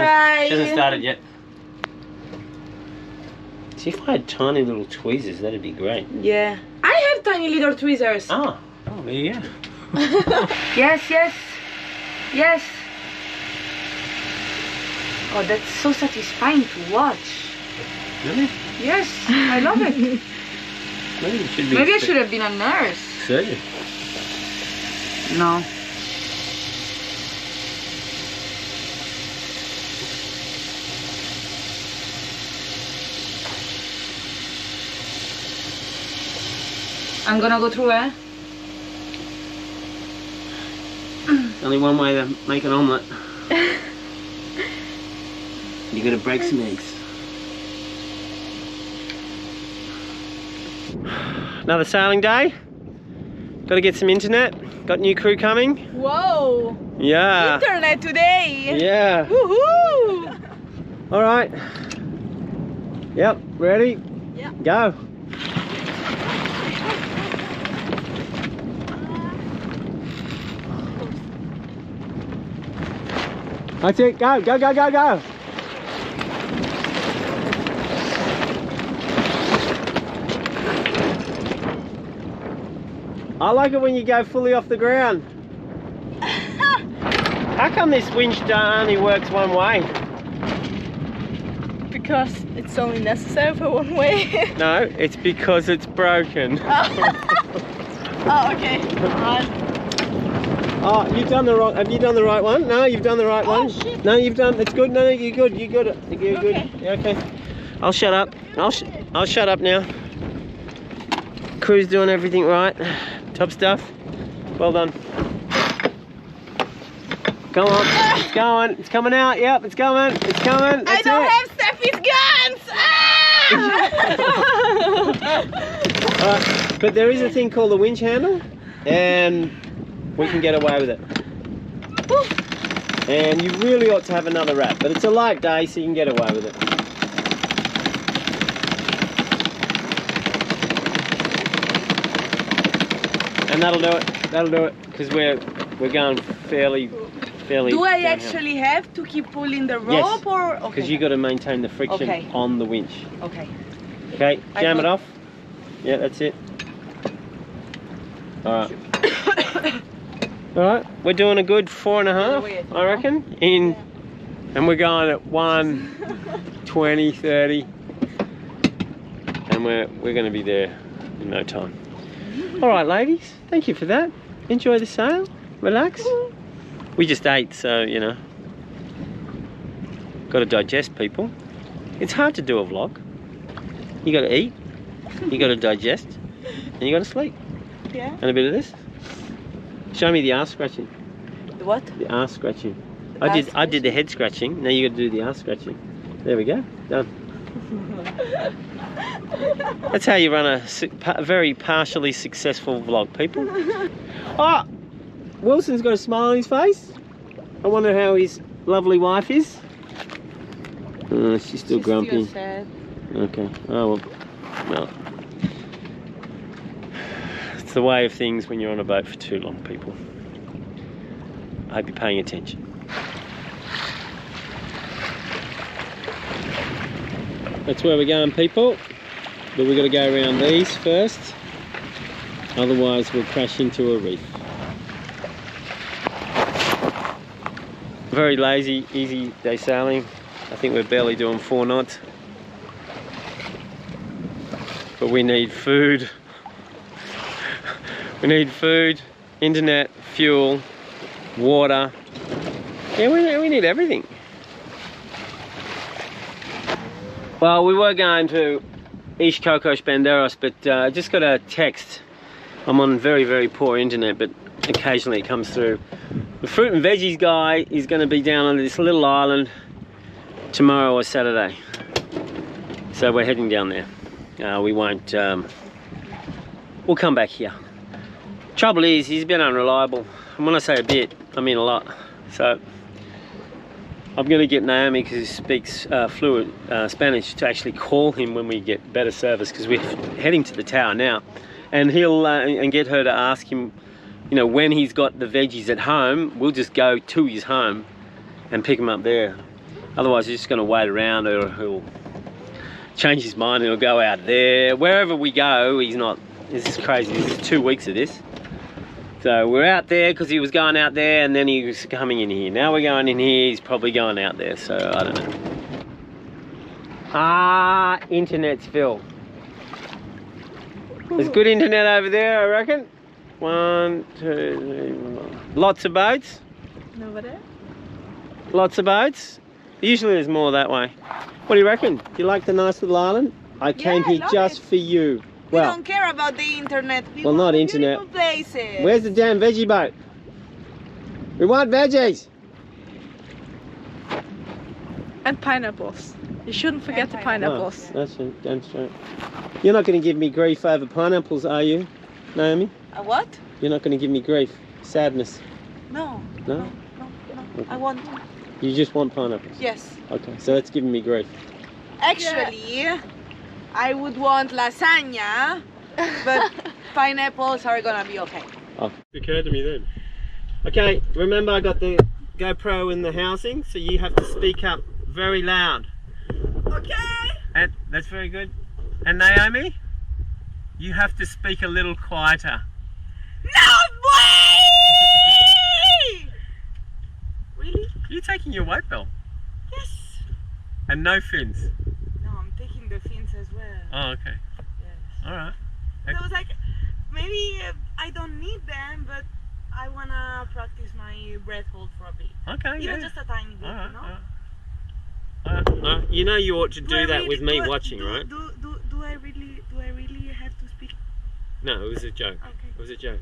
Hi. She hasn't started yet. See, if I had tiny little tweezers, that'd be great. Yeah. I have tiny little tweezers. Oh, there you go. Yes, yes. Yes. Oh, that's so satisfying to watch. Really? Yes, I love it. Maybe it should be. Maybe I should have been a nurse. Surgeon. No. I'm gonna go through it. Only one way to make an omelette. You're gonna break some eggs. Another sailing day. Got to get some internet. Got new crew coming. Whoa! Yeah. Internet today! Yeah. Woohoo! All right. Yep. Ready? Yeah. Go. That's it. Go. Go. Go. Go. Go. I like it when you go fully off the ground. How come this winch only works one way? Because it's only necessary for one way. No, it's because it's broken. Oh, okay. Oh, you've done the wrong. Have you done the right one? No, you've done the right one. Shit. No, you've done. It's good. No, you're good. You're good. You're good. Okay. Yeah, okay. I'll shut up. I'll shut up now. Crew's doing everything right. Top stuff. Well done. Go on. It's going. It's coming out. Yep, it's coming. It's coming. That's I don't it. have Steffi's guns! But there is a thing called the winch handle, and we can get away with it. And you really ought to have another wrap, but it's a light day, so you can get away with it. And that'll do it. That'll do it, because we're going fairly. Do I downhill. actually have to keep pulling the rope, Yes, or okay? because you got to maintain the friction Okay. on the winch. Okay. Okay, jam it thought- off. Yeah, that's it. All right. All right, we're doing a good 4.5, I reckon. And we're going at 1, 20, 30, and we're going to be there in no time. All right, ladies, thank you for that. Enjoy the sail. Relax. We just ate, so you know. Got to digest, people. It's hard to do a vlog. You got to eat. You got to digest, and you got to sleep. Yeah. And a bit of this. Show me the arse scratching. The what? The arse scratching. The I arse did the head scratching. Now you got to do the arse scratching. There we go. Done. That's how you run a very partially successful vlog, people. Oh, Wilson's got a smile on his face. I wonder how his lovely wife is. Oh, she's still grumpy. Still sad. Okay. Oh well. It's the way of things when you're on a boat for too long, people. I hope you're paying attention. That's where we're going, people. But we've got to go around these first. Otherwise we'll crash into a reef. Very lazy, easy day sailing. I think we're barely doing 4 knots. But we need food. We need food, internet, fuel, water. Yeah, we need everything. Well, we were going to East Cocos Banderas, but I just got a text. I'm on very, very poor internet, but occasionally it comes through. The fruit and veggies guy is going to be down on this little island tomorrow or Saturday. So we're heading down there. We won't, we'll come back here. Trouble is, he's been unreliable. And when I say a bit, I mean a lot. So I'm going to get Naomi, because he speaks fluent Spanish, to actually call him when we get better service, because we're heading to the tower now. And he'll and get her to ask him, you know, when he's got the veggies at home, we'll just go to his home and pick them up there. Otherwise, he's just going to wait around, or he'll change his mind and he'll go out there. Wherever we go, he's not. This is crazy. This is 2 weeks of this. So we're out there because he was going out there, and then he was coming in here. Now we're going in here. He's probably going out there. So I don't know. Ah, internet's Phil. There's good internet over there, I reckon. 1, 2, 3, 4. Lots of boats. Over there? Lots of boats. Usually there's more that way. What do you reckon? Do you like the nice little island? I came here just for you. We don't care about the internet. We well, want not internet. places. Where's the damn veggie boat? We want veggies. And pineapples. You shouldn't forget the pineapples. Oh, that's it. That's right. You're not going to give me grief over pineapples, are you, Naomi? A what? You're not going to give me grief, sadness. No. No? No. Okay. I want. You just want pineapples? Yes. Okay, so that's giving me grief. Actually, I would want lasagna, but pineapples are gonna be okay. Oh, it occurred to me then. Okay, remember I got the GoPro in the housing, so you have to speak up very loud. Okay. And that's very good. And Naomi, you have to speak a little quieter. No way! Really? You're taking your weight belt. Yes. And no fins. No, I'm taking the fins as well. Oh, okay. Yes. All right. So I was like, maybe I don't need them, but I wanna practice my breath hold for a bit. Okay. Even yeah. just a tiny bit, All right. you know? All right. All right. You know you ought to do that with me watching, right? Do I really have to speak? No, it was a joke. Okay. It was a joke.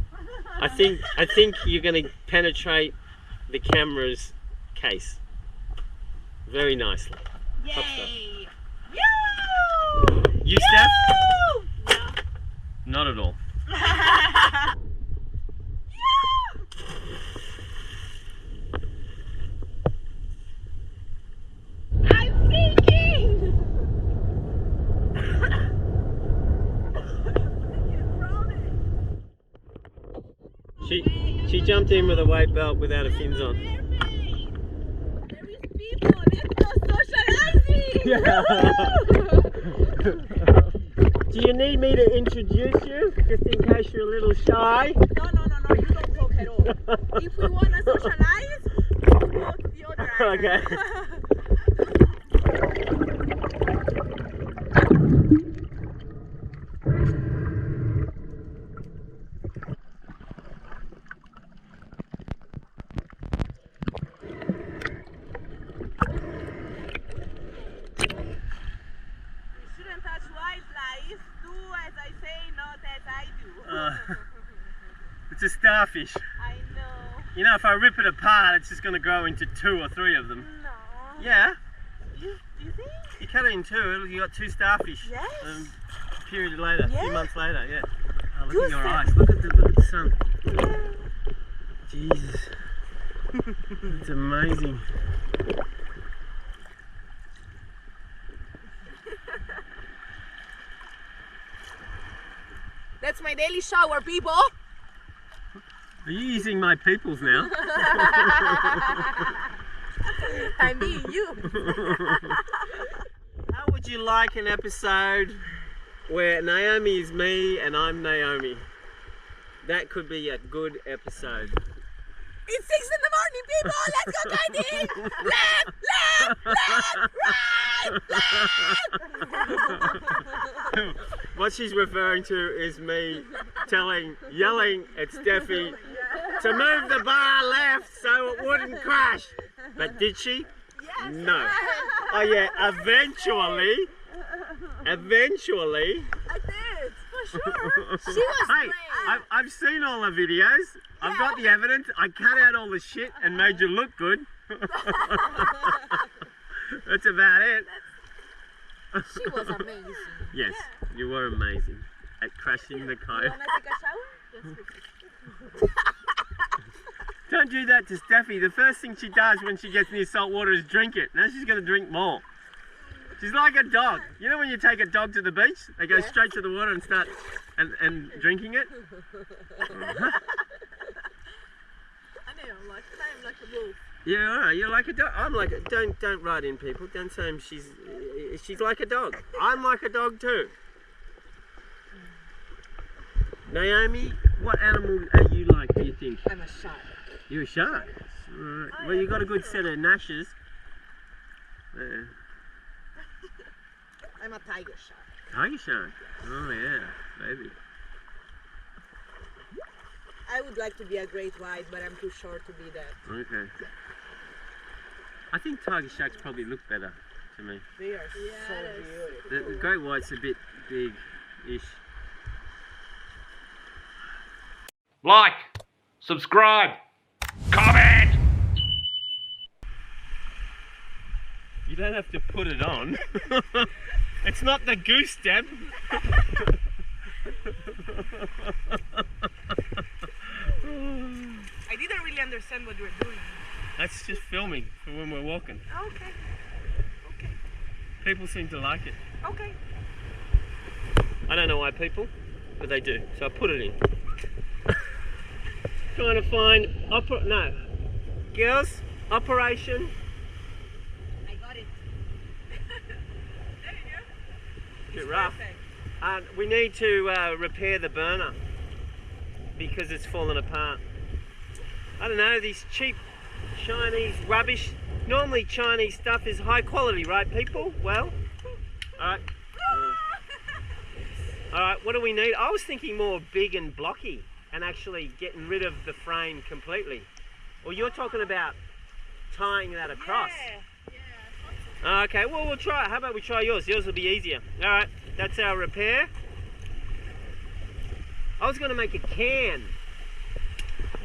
I think you're going to penetrate the camera's case very nicely. Yay! You, Steph? No. Not at all. I'm thinking. She jumped in with a weight belt without her fins on. There is people. Let's go socializing. Yeah. Do you need me to introduce you, just in case you're a little shy? No. You don't talk at all. If we want to socialize, we go to the other island. Okay. It's a starfish. I know. You know, if I rip it apart, it's just going to grow into 2 or 3 of them. No. Yeah. You think? You cut it in 2, you got 2 starfish. Yes. A period later, a few months later, yeah. Oh, look at your eyes. Look at the sun. Yeah. Jesus. It's amazing. That's my daily shower, people. Are you using my peoples now? I mean you. How would you like an episode where Naomi is me and I'm Naomi? That could be a good episode. It's 6 in the morning, people. Let's go guiding. Left. What she's referring to is me yelling at Steffi to move the bar left so it wouldn't crash. But did she? Yes. No. Oh yeah, eventually. I did, for sure. She was great. I've seen all the videos. I've got the evidence. I cut out all the shit and made you look good. That's about it. She was amazing. Yes, you were amazing at crashing the car. You wanna take a shower? Yes, Don't do that to Steffi. The first thing she does when she gets near salt water is drink it. Now she's going to drink more. She's like a dog. You know when you take a dog to the beach? They go straight to the water and start and drinking it? I know, I'm like a wolf. Yeah, all right. You're like a dog. I'm like a, don't write in, people. Don't say she's like a dog. I'm like a dog too. Naomi, what animal are you like, do you think? I'm a shark. You're a shark? Alright. Well, you got a good set of gnashes. Yeah. I'm a tiger shark. Tiger shark? Oh yeah, baby. I would like to be a great white, but I'm too short to be that. Okay. I think tiger sharks probably look better to me. They are so beautiful. The great white's a bit big-ish. Like, subscribe, comment. You don't have to put it on. It's not the goose step. I didn't really understand what you were doing. That's just filming for when we're walking. Okay. Okay. People seem to like it. Okay. I don't know why people, but they do. So I put it in. Trying to find no. Girls, operation. I got it. Bit rough. We need to repair the burner because it's fallen apart. I don't know, these cheap Chinese rubbish. Normally Chinese stuff is high quality, right people? Well, alright. Alright, what do we need? I was thinking more big and blocky and actually getting rid of the frame completely. Well, you're talking about tying that across. Yeah. Okay, well we'll try it. How about we try yours? Yours will be easier. Alright, that's our repair. I was going to make a can.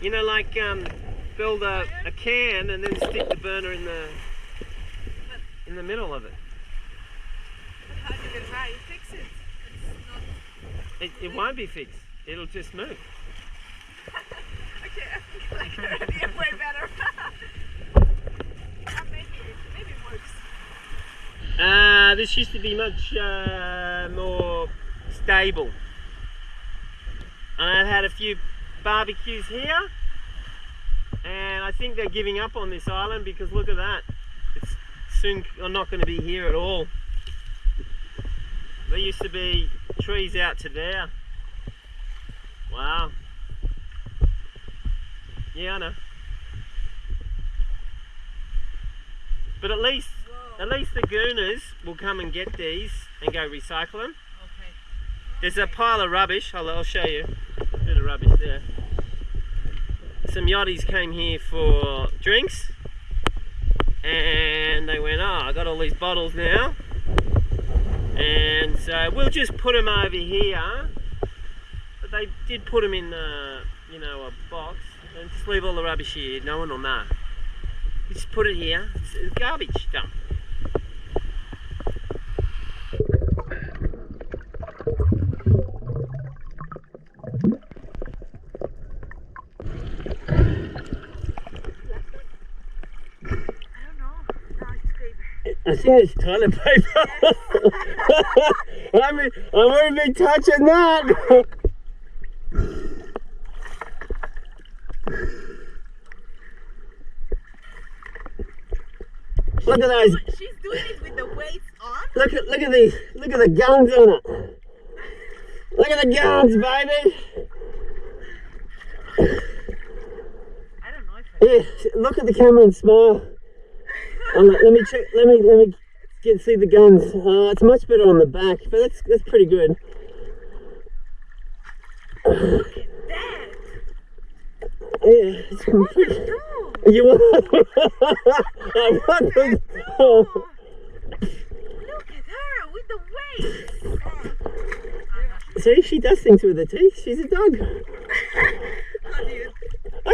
You know, like build a can and then stick the burner in the middle of it. But how do you try to fix it? It won't be fixed. It'll just move. Okay, I think like already way better. Maybe it works. This used to be much more stable. And I had a few barbecues here, and I think they're giving up on this island because look at that. It's soon not going to be here at all. There used to be trees out to there. Wow. Yeah, I know. But at least the gooners will come and get these and go recycle them. Okay. There's a pile of rubbish. I'll show you. A bit of rubbish there. Some yachties came here for drinks, and they went, "Oh, I got all these bottles now," and so we'll just put them over here. But they did put them in, a box, and just leave all the rubbish here. No one will know. You just put it here. It's garbage dump. I think it's toilet paper. I wouldn't be touching that. Look at those. She's doing it with the weights on. Look at the guns on it. Look at the guns, baby. I don't know if Yeah, look at the camera and smile. Let me check. Let me see the guns. It's much better on the back, but that's pretty good. Look at that. Yeah, it's pretty. You want? I want them. Oh. Look at her with the weights. See, she does things with her teeth. She's a dog. How do you? I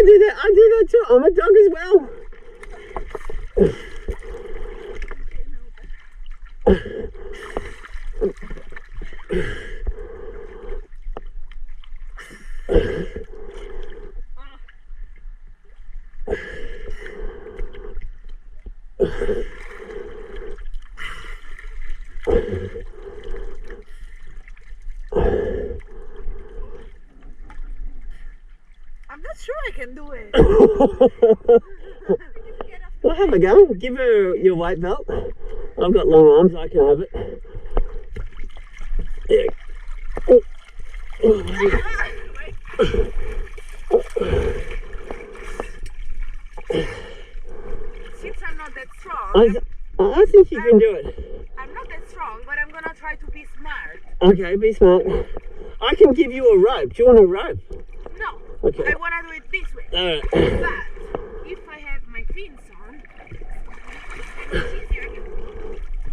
do that too. I'm a dog as well. I'm not sure I can do it. have a go. Give her your weight belt. I've got long arms, I can have it. Yeah. Since I'm not that strong, I think you can do it. I'm not that strong, but I'm gonna try to be smart. Okay, be smart. I can give you a rope. Do you want a rope? No, Okay. I wanna do it this way. Alright. But if I have my fins on, it's easier to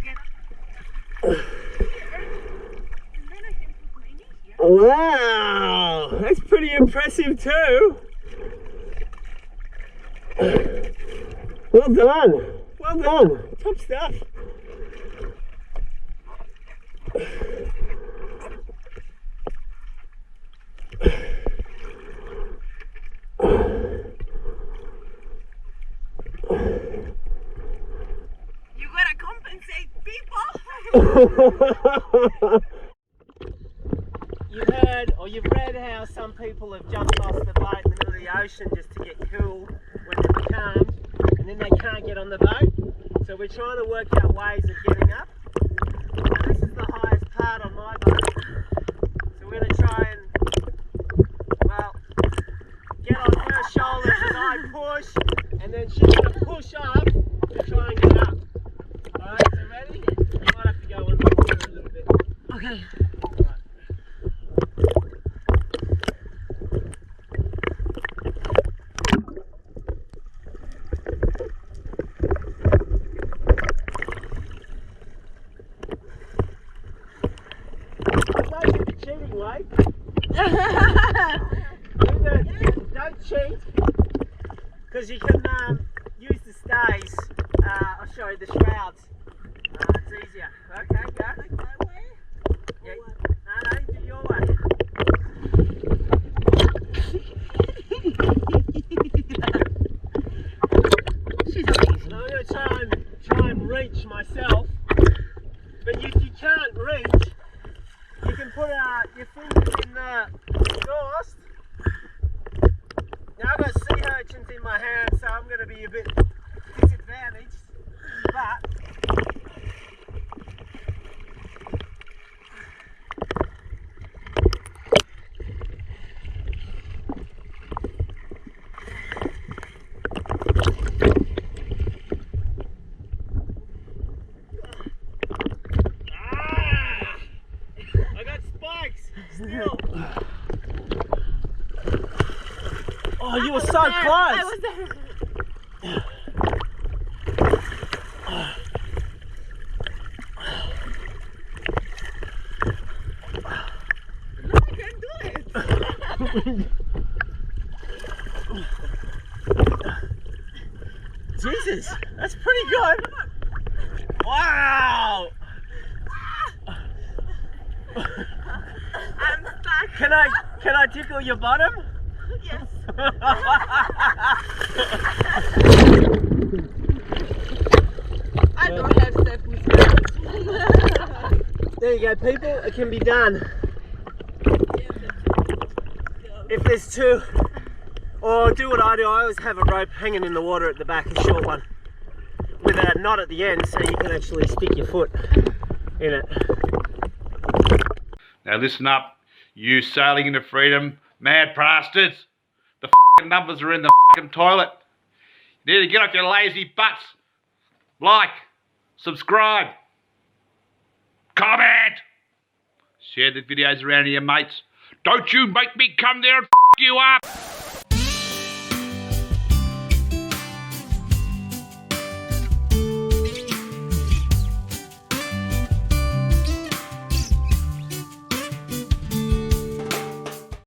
get up here. And then I can put my knee here. Wow, that's pretty impressive too. Well done. Well done. Top stuff. You gotta compensate people. You've heard or you've read how some people have jumped off the boat in the middle of the ocean just to get cool when it's calm, and then they can't get on the boat. So we're trying to work out ways of getting up. Now this is the highest part on my boat. So we're going to try and, well, get on her shoulders as I push, and then she's going to push up to try and get up. Alright, so ready? You might have to go on for a little bit. Okay. Cheating, right? Don't cheat, because you can use the stays. I'll show you the shrouds. It's easier. Okay, go. Like that way? Yeah. No, do your way. She's amazing. I'm going to try and reach myself, but if you can't reach, you can put your fingers in the exhaust. Now I've got sea urchins in my hand, so I'm going to be a bit disadvantaged, but I got spikes still. Oh, you were so close. I was there. Look, I can do it. Jesus, that's pretty good. Wow. I'm stuck. Can I tickle your bottom? Yes. I don't have step with There you go, people. It can be done. If there's two, or do what I do. I always have a rope hanging in the water at the back, a short one, with a knot at the end, so you can actually stick your foot in it. Now listen up, you sailing into freedom, mad bastards. The f***ing numbers are in the f***ing toilet. You need to get off your lazy butts. Like, subscribe, comment, share the videos around to your mates. Don't you make me come there and f*** you up.